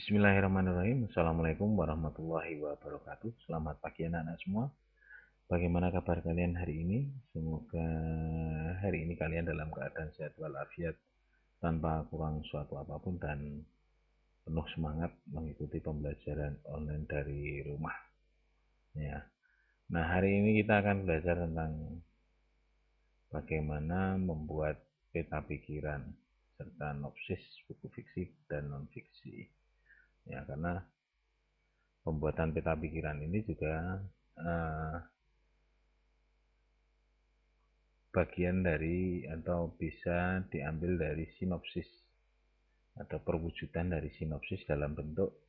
Bismillahirrahmanirrahim. Assalamualaikum warahmatullahi wabarakatuh. Selamat pagi anak-anak semua. Bagaimana kabar kalian hari ini? Semoga hari ini kalian dalam keadaan sehat walafiat tanpa kurang suatu apapun dan penuh semangat mengikuti pembelajaran online dari rumah. Ya. Nah, hari ini kita akan belajar tentang bagaimana membuat peta pikiran serta nopsis buku fiksi dan non fiksi. Ya, karena pembuatan peta pikiran ini juga bagian dari atau bisa diambil dari sinopsis atau perwujudan dari sinopsis dalam bentuk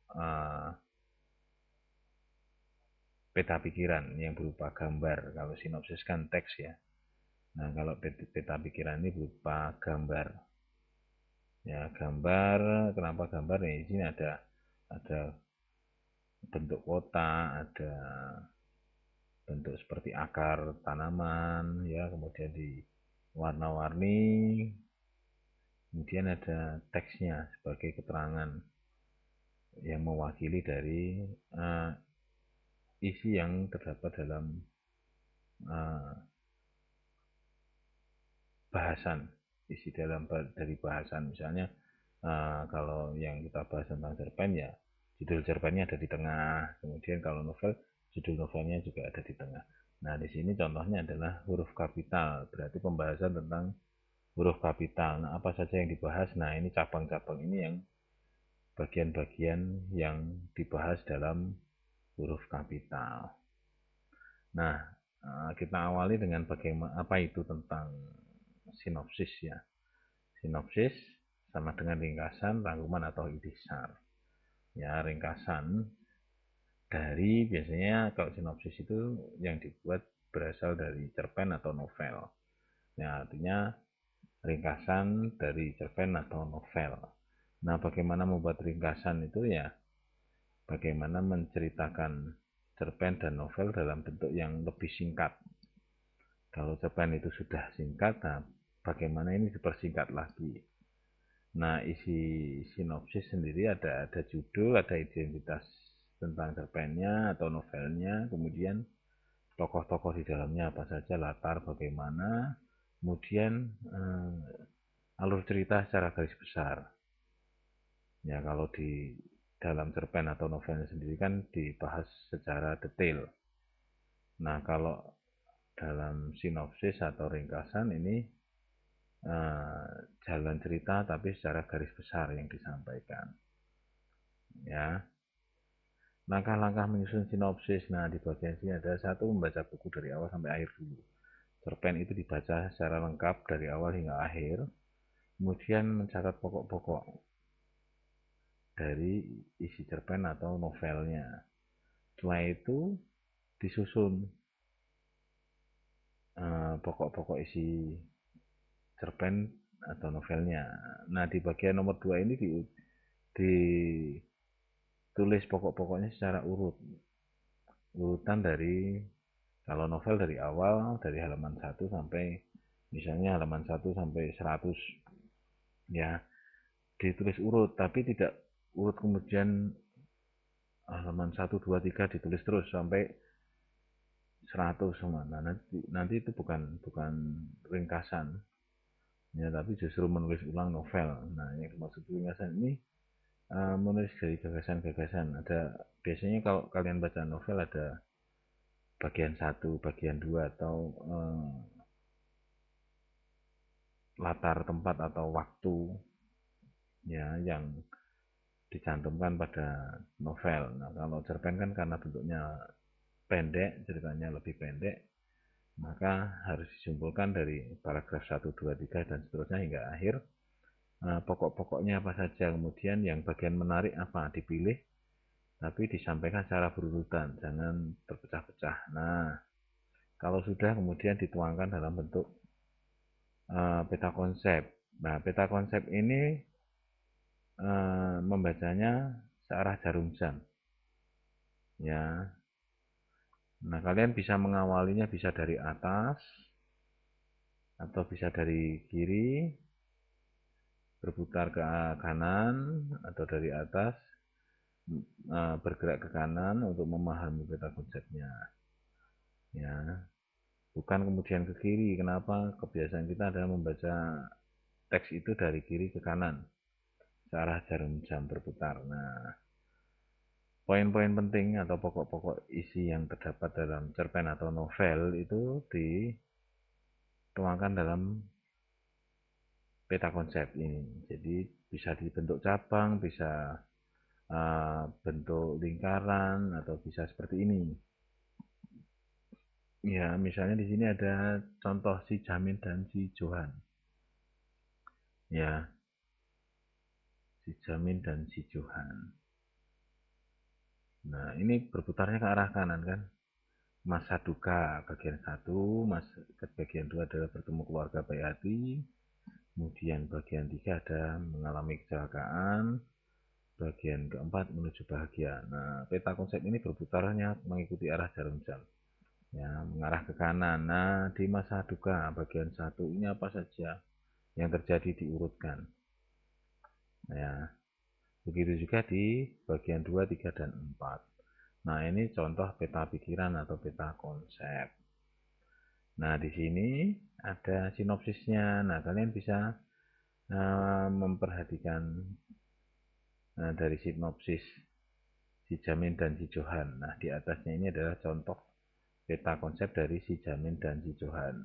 peta pikiran yang berupa gambar. Kalau sinopsis kan teks ya. Nah, kalau peta pikiran ini berupa gambar. Ya, gambar. Kenapa gambar? Ya, di sini ada bentuk kota, ada bentuk seperti akar tanaman, ya, kemudian di warna-warni, kemudian ada teksnya sebagai keterangan yang mewakili dari isi yang terdapat dalam bahasan, isi dari bahasan. Misalnya kalau yang kita bahas tentang cerpen ya judul cerpennya ada di tengah, kemudian kalau novel judul novelnya juga ada di tengah. Nah, di sini contohnya adalah huruf kapital, berarti pembahasan tentang huruf kapital. Nah, apa saja yang dibahas? Nah, ini cabang-cabang ini yang bagian-bagian yang dibahas dalam huruf kapital. Nah, kita awali dengan bagaimana apa itu tentang sinopsis ya. Sinopsis sama dengan ringkasan, rangkuman atau intisar. Ya, ringkasan dari biasanya kalau sinopsis itu yang dibuat berasal dari cerpen atau novel. Ya, artinya ringkasan dari cerpen atau novel. Nah, bagaimana membuat ringkasan itu ya bagaimana menceritakan cerpen dan novel dalam bentuk yang lebih singkat. Kalau cerpen itu sudah singkat, nah bagaimana ini dipersingkat lagi. Nah, isi sinopsis sendiri ada judul, ada identitas tentang cerpennya atau novelnya, kemudian tokoh-tokoh di dalamnya apa saja, latar bagaimana, kemudian alur cerita secara garis besar. Ya, kalau di dalam cerpen atau novelnya sendiri kan dibahas secara detail. Nah, kalau dalam sinopsis atau ringkasan ini jalan cerita tapi secara garis besar yang disampaikan. Ya, langkah-langkah menyusun sinopsis. Nah, di bagian sini ada satu, membaca buku dari awal sampai akhir dulu. Cerpen itu dibaca secara lengkap dari awal hingga akhir. Kemudian mencatat pokok-pokok dari isi cerpen atau novelnya. Setelah itu disusun pokok-pokok isi cerpen atau novelnya. Nah, di bagian nomor 2 ini ditulis pokok-pokoknya secara urut. Urutan dari kalau novel dari awal, dari halaman 1 sampai misalnya halaman 1 sampai 100. Ya, ditulis urut, tapi tidak urut kemudian halaman 1, 2, 3 ditulis terus sampai 100 semua. Nah, nanti itu bukan ringkasan. Ya, tapi justru menulis ulang novel. Nah, yang dimaksud ringkasan ini menulis dari gagasan-gagasan. Ada biasanya kalau kalian baca novel ada bagian 1, bagian 2 atau latar tempat atau waktu ya yang dicantumkan pada novel. Nah, kalau cerpen kan karena bentuknya pendek, ceritanya lebih pendek, maka harus disimpulkan dari paragraf 1, 2, 3 dan seterusnya hingga akhir. Pokok-pokoknya apa saja, kemudian yang bagian menarik apa dipilih, tapi disampaikan secara berurutan, jangan terpecah-pecah. Nah, kalau sudah kemudian dituangkan dalam bentuk peta konsep. Nah, peta konsep ini membacanya searah jarum jam. Ya, nah kalian bisa mengawalinya bisa dari atas atau bisa dari kiri berputar ke kanan atau dari atas bergerak ke kanan untuk memahami peta konsepnya. Ya, bukan kemudian ke kiri. Kenapa? Kebiasaan kita adalah membaca teks itu dari kiri ke kanan, searah jarum jam berputar. Nah, poin-poin penting atau pokok-pokok isi yang terdapat dalam cerpen atau novel itu dituangkan dalam peta konsep ini. Jadi bisa dibentuk cabang, bisa bentuk lingkaran, atau bisa seperti ini. Ya, misalnya di sini ada contoh si Jamin dan si Johan. Ya, si Jamin dan si Johan. Nah, ini berputarnya ke arah kanan kan. Masa duka bagian 1, bagian 2 adalah bertemu keluarga baik hati. Kemudian bagian 3 ada mengalami kecelakaan. Bagian keempat menuju bahagia. Nah, peta konsep ini berputarnya mengikuti arah jarum jam. Ya, mengarah ke kanan. Nah, di masa duka bagian 1 ini apa saja yang terjadi diurutkan. Ya, begitu juga di bagian 2, 3, dan 4. Nah, ini contoh peta pikiran atau peta konsep. Nah, di sini ada sinopsisnya. Nah, kalian bisa memperhatikan dari sinopsis si Jamin dan si Johan. Nah, di atasnya ini adalah contoh peta konsep dari si Jamin dan si Johan.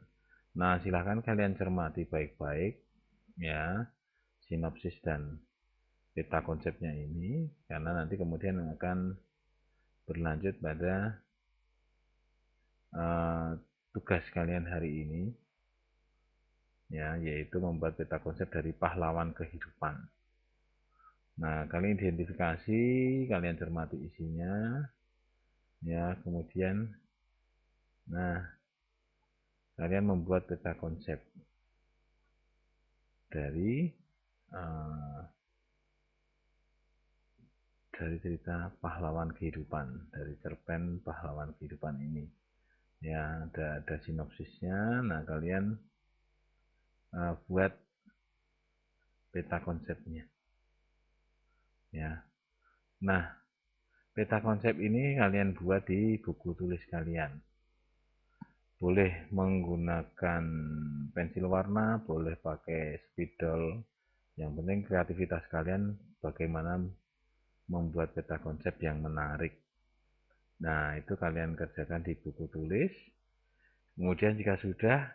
Nah, silahkan kalian cermati baik-baik ya sinopsis dan peta konsepnya ini, karena nanti kemudian akan berlanjut pada tugas kalian hari ini, ya, yaitu membuat peta konsep dari pahlawan kehidupan. Nah, kalian identifikasi, kalian cermati isinya, ya, kemudian, nah, kalian membuat peta konsep dari cerita pahlawan kehidupan, dari cerpen pahlawan kehidupan ini. Ya, ada sinopsisnya. Nah, kalian buat peta konsepnya. Ya. Nah, peta konsep ini kalian buat di buku tulis kalian. Boleh menggunakan pensil warna, boleh pakai spidol. Yang penting kreativitas kalian bagaimana membuat peta konsep yang menarik. Nah, itu kalian kerjakan di buku tulis. Kemudian jika sudah,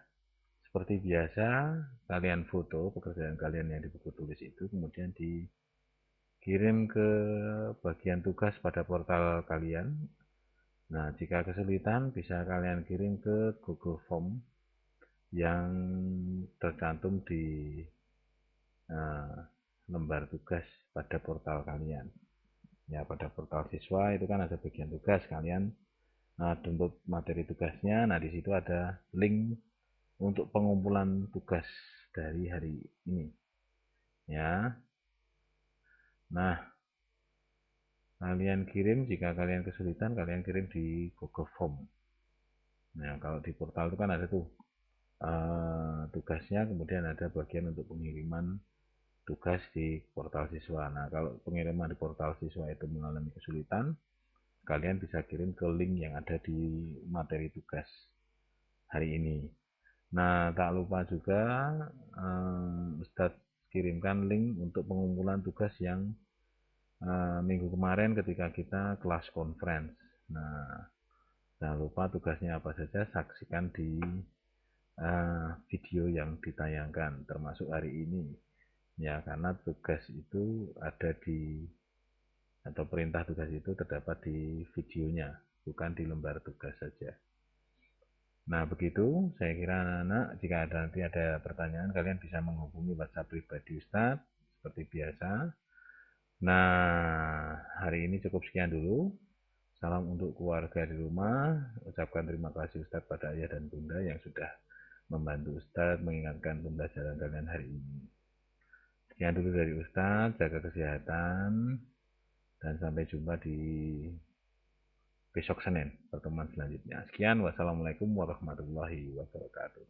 seperti biasa, kalian foto pekerjaan kalian yang di buku tulis itu, kemudian dikirim ke bagian tugas pada portal kalian. Nah, jika kesulitan, bisa kalian kirim ke Google Form yang tercantum di lembar tugas pada portal kalian. Ya, pada portal siswa itu kan ada bagian tugas, kalian download materi tugasnya. Nah, di situ ada link untuk pengumpulan tugas dari hari ini. Ya. Nah, kalian kirim, jika kalian kesulitan, kalian kirim di Google Form. Nah, kalau di portal itu kan ada tuh tugasnya, kemudian ada bagian untuk pengiriman tugas di portal siswa. Nah, kalau pengiriman di portal siswa itu mengalami kesulitan, kalian bisa kirim ke link yang ada di materi tugas hari ini. Nah, tak lupa juga Ustadz kirimkan link untuk pengumpulan tugas yang minggu kemarin ketika kita kelas conference. Nah, jangan lupa tugasnya apa saja, saksikan di video yang ditayangkan, termasuk hari ini. Ya, karena tugas itu ada di, atau perintah tugas itu terdapat di videonya, bukan di lembar tugas saja. Nah, begitu saya kira anak-anak, jika nanti ada pertanyaan, kalian bisa menghubungi WhatsApp pribadi Ustadz seperti biasa. Nah, hari ini cukup sekian dulu. Salam untuk keluarga di rumah. Ucapkan terima kasih Ustadz pada ayah dan bunda yang sudah membantu Ustadz mengingatkan pembelajaran kalian hari ini. Sekian dulu dari Ustadz, jaga kesehatan, dan sampai jumpa di besok Senin, pertemuan selanjutnya. Sekian, wassalamualaikum warahmatullahi wabarakatuh.